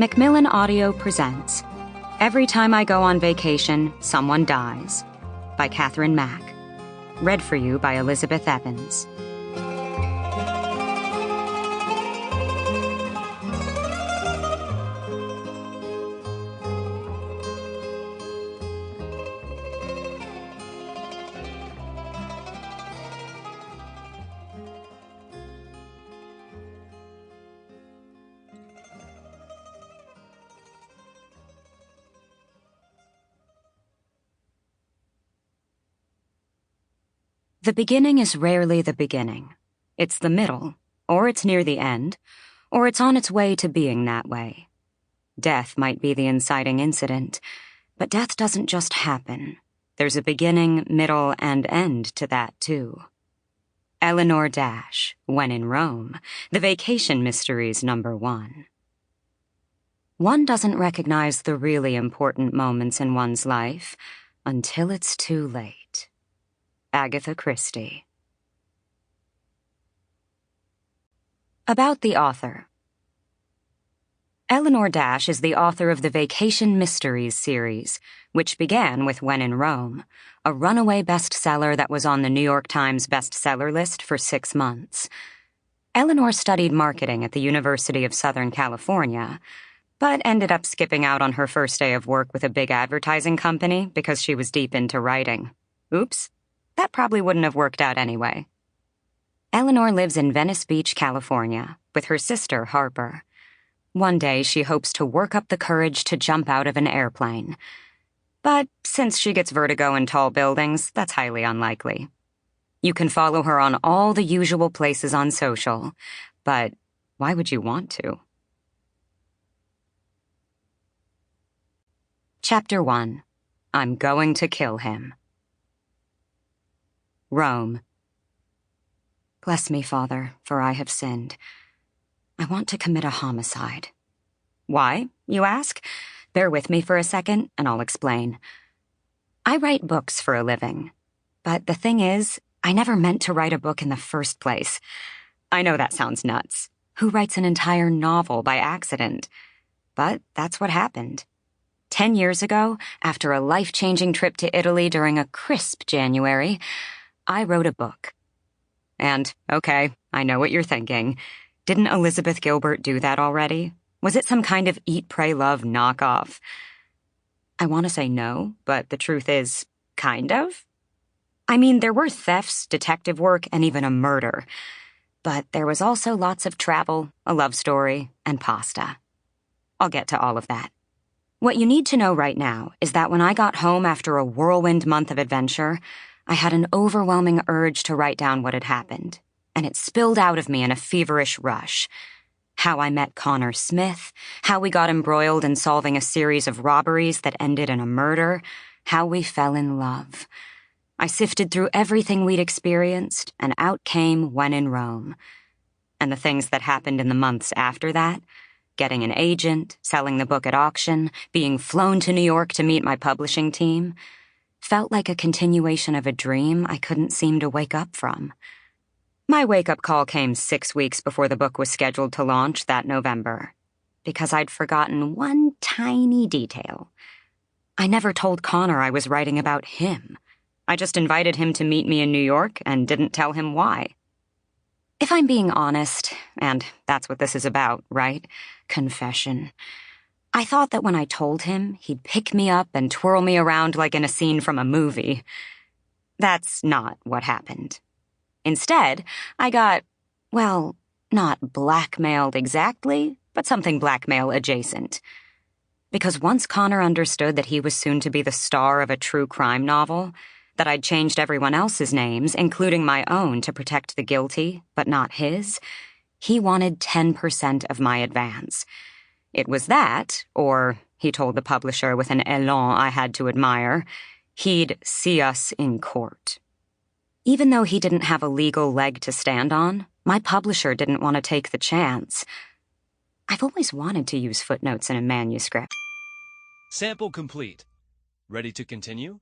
Macmillan Audio presents Every Time I Go on Vacation, Someone Dies by Catherine Mack. Read for you by Elizabeth Evans. The beginning is rarely the beginning. It's the middle, or it's near the end, or it's on its way to being that way. Death might be the inciting incident, but death doesn't just happen. There's a beginning, middle, and end to that, too. Eleanor Dash, When in Rome, The Vacation Mysteries #1. One doesn't recognize the really important moments in one's life until it's too late. Agatha Christie. About the author. Eleanor Dash is the author of the Vacation Mysteries series, which began with When in Rome, a runaway bestseller that was on the New York Times bestseller list for 6 months. Eleanor studied marketing at the University of Southern California, but ended up skipping out on her first day of work with a big advertising company because she was deep into writing. Oops. That probably wouldn't have worked out anyway. Eleanor lives in Venice Beach, California, with her sister, Harper. One day, she hopes to work up the courage to jump out of an airplane. But since she gets vertigo in tall buildings, that's highly unlikely. You can follow her on all the usual places on social, but why would you want to? Chapter 1. I'm Going to Kill Him. Rome. Bless me, Father, for I have sinned. I want to commit a homicide. Why, you ask? Bear with me for a second, and I'll explain. I write books for a living. But the thing is, I never meant to write a book in the first place. I know that sounds nuts. Who writes an entire novel by accident? But that's what happened. 10 years ago, after a life-changing trip to Italy during a crisp January, I wrote a book. And, okay, I know what you're thinking. Didn't Elizabeth Gilbert do that already? Was it some kind of Eat, Pray, Love knockoff? I want to say no, but the truth is, kind of. I mean, there were thefts, detective work, and even a murder. But there was also lots of travel, a love story, and pasta. I'll get to all of that. What you need to know right now is that when I got home after a whirlwind month of adventure, I had an overwhelming urge to write down what had happened, and it spilled out of me in a feverish rush. How I met Connor Smith, how we got embroiled in solving a series of robberies that ended in a murder, how we fell in love. I sifted through everything we'd experienced, and out came When in Rome. And the things that happened in the months after that, getting an agent, selling the book at auction, being flown to New York to meet my publishing team, felt like a continuation of a dream I couldn't seem to wake up from. My wake-up call came 6 weeks before the book was scheduled to launch that November, because I'd forgotten one tiny detail. I never told Connor I was writing about him. I just invited him to meet me in New York and didn't tell him why. If I'm being honest, and that's what this is about, right? Confession. I thought that when I told him, he'd pick me up and twirl me around like in a scene from a movie. That's not what happened. Instead, I got, well, not blackmailed exactly, but something blackmail adjacent. Because once Connor understood that he was soon to be the star of a true crime novel, that I'd changed everyone else's names, including my own, to protect the guilty, but not his, he wanted 10% of my advance. It was that, or, he told the publisher with an élan I had to admire, he'd see us in court. Even though he didn't have a legal leg to stand on, my publisher didn't want to take the chance. I've always wanted to use footnotes in a manuscript. Sample complete. Ready to continue?